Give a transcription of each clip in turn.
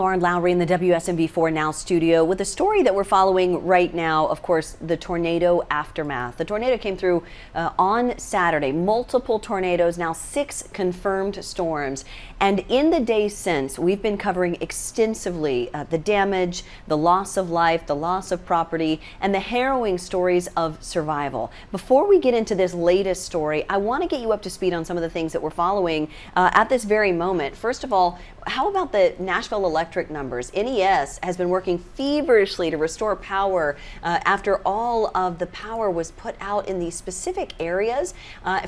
Lauren Lowry in the WSMV4 Now studio with a story that we're following right now. Of course, the tornado aftermath. The tornado came through on Saturday. Multiple tornadoes, now 6 confirmed storms. And in the days since, we've been covering extensively the damage, the loss of life, the loss of property, and the harrowing stories of survival. Before we get into this latest story, I want to get you up to speed on some of the things that we're following at this very moment. First of all, how about the Nashville electric numbers? NES has been working feverishly to restore power after all of the power was put out in these specific areas.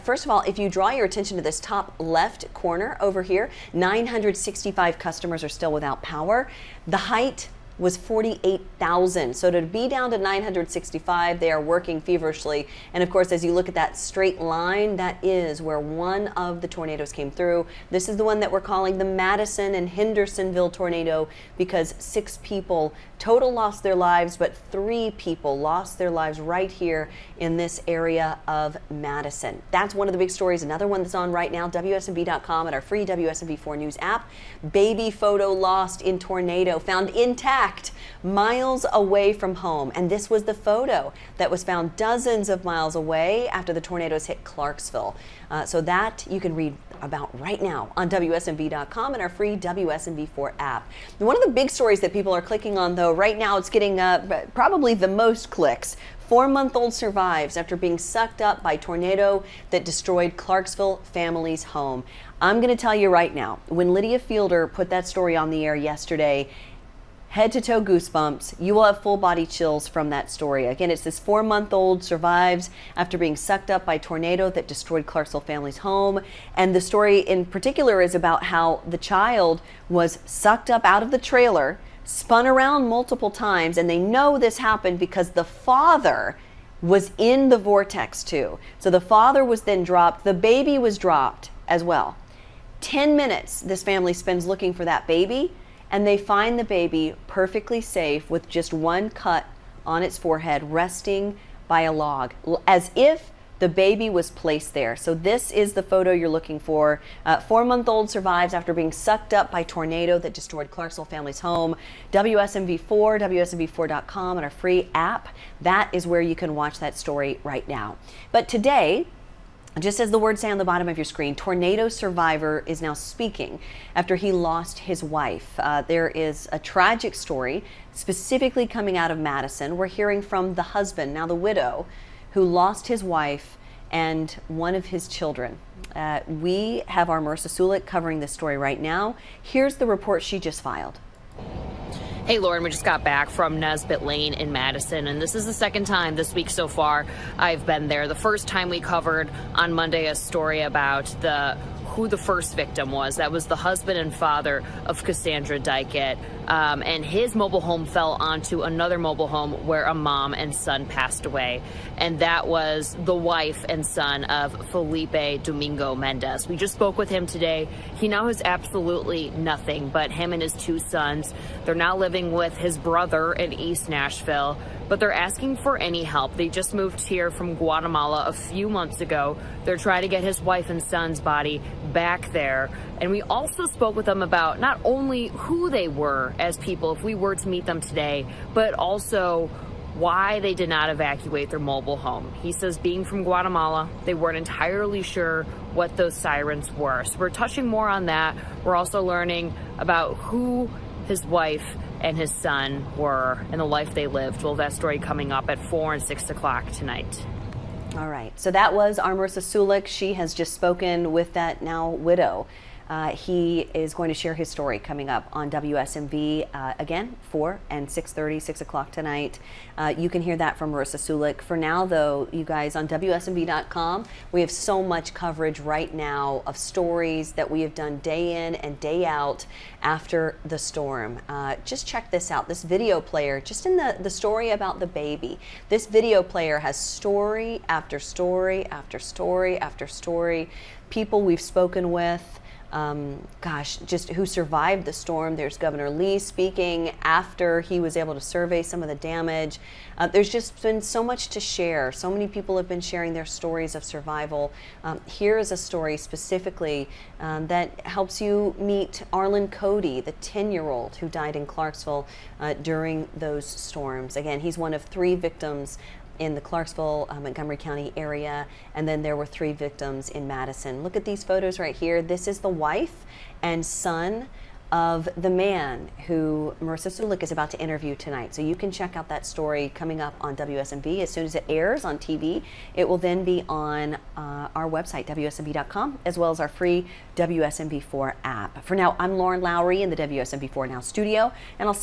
First of all, if you draw your attention to this top left corner over here, 965 customers are still without power. The height was 48,000. So to be down to 965, they are working feverishly. And of course, as you look at that straight line, that is where one of the tornadoes came through. This is the one that we're calling the Madison and Hendersonville tornado, because 6 people total lost their lives, but 3 people lost their lives right here in this area of Madison. That's one of the big stories. Another one that's on right now, WSMV.com and our free WSMV4 News app. Baby photo lost in tornado, found intact miles away from home. And this was the photo that was found dozens of miles away after the tornadoes hit Clarksville. So that you can read about right now on WSMV.com and our free WSMV4 app. And one of the big stories that people are clicking on, though, right now it's getting probably the most clicks. 4-month-old survives after being sucked up by tornado that destroyed Clarksville family's home. I'm going to tell you right now, when Lydia Fielder put that story on the air yesterday, head-to-toe goosebumps. You will have full-body chills from that story. Again, it's this 4-month-old survives after being sucked up by tornado that destroyed Clarksville family's home. And the story in particular is about how the child was sucked up out of the trailer, spun around multiple times, and they know this happened because the father was in the vortex too. So the father was then dropped. The baby was dropped as well. 10 minutes this family spends looking for that baby, and they find the baby perfectly safe with just one cut on its forehead, resting by a log, as if the baby was placed there. So this is the photo you're looking for. 4-month-old survives after being sucked up by tornado that destroyed Clarksville family's home. WSMV4, WSMV4.com, and our free app. That is where you can watch that story right now. But today, just as the words say on the bottom of your screen, tornado survivor is now speaking after he lost his wife. There is a tragic story specifically coming out of Madison. We're hearing from the husband, now the widow, who lost his wife and one of his children. We have our Marissa Sulik covering this story right now. Here's the report she just filed. Hey, Lauren, we just got back from Nesbitt Lane in Madison, and this is the second time this week so far I've been there. The first time we covered on Monday a story about who the first victim was. That was the husband and father of Cassandra Dykett, and his mobile home fell onto another mobile home where a mom and son passed away, and that was the wife and son of Felipe Domingo Mendez. We just spoke with him today. He now has absolutely nothing but him and his 2 sons. They're now living with his brother in East Nashville, but they're asking for any help. They just moved here from Guatemala a few months ago. They're trying to get his wife and son's body back there. And we also spoke with them about not only who they were as people, if we were to meet them today, but also why they did not evacuate their mobile home. He says, being from Guatemala, they weren't entirely sure what those sirens were. So we're touching more on that. We're also learning about who his wife and his son were and the life they lived. Well, that story coming up at 4 and 6 o'clock tonight. All right, so that was our Marissa Sulik. She has just spoken with that now widow. He is going to share his story coming up on WSMV again, 4 and 6:30, 6 o'clock tonight. You can hear that from Marissa Sulik. For now, though, you guys, on WSMV.com, we have so much coverage right now of stories that we have done day in and day out after the storm. Just check this out, this video player, just in the story about the baby. This video player has story after story after story after story. People we've spoken with, gosh, just who survived the storm. There's Governor Lee speaking after he was able to survey some of the damage. There's just been so much to share. So many people have been sharing their stories of survival. Here is a story specifically that helps you meet Arlen Cody, the 10-year-old who died in Clarksville during those storms. Again, he's one of 3 victims in the Clarksville, Montgomery County area, and then there were 3 victims in Madison. Look at these photos right here. This is the wife and son of the man who Marissa Sulik is about to interview tonight. So you can check out that story coming up on WSMV as soon as it airs on TV. It will then be on our website, WSMV.com, as well as our free WSMV4 app. For now, I'm Lauren Lowry in the WSMV4 Now studio, and I'll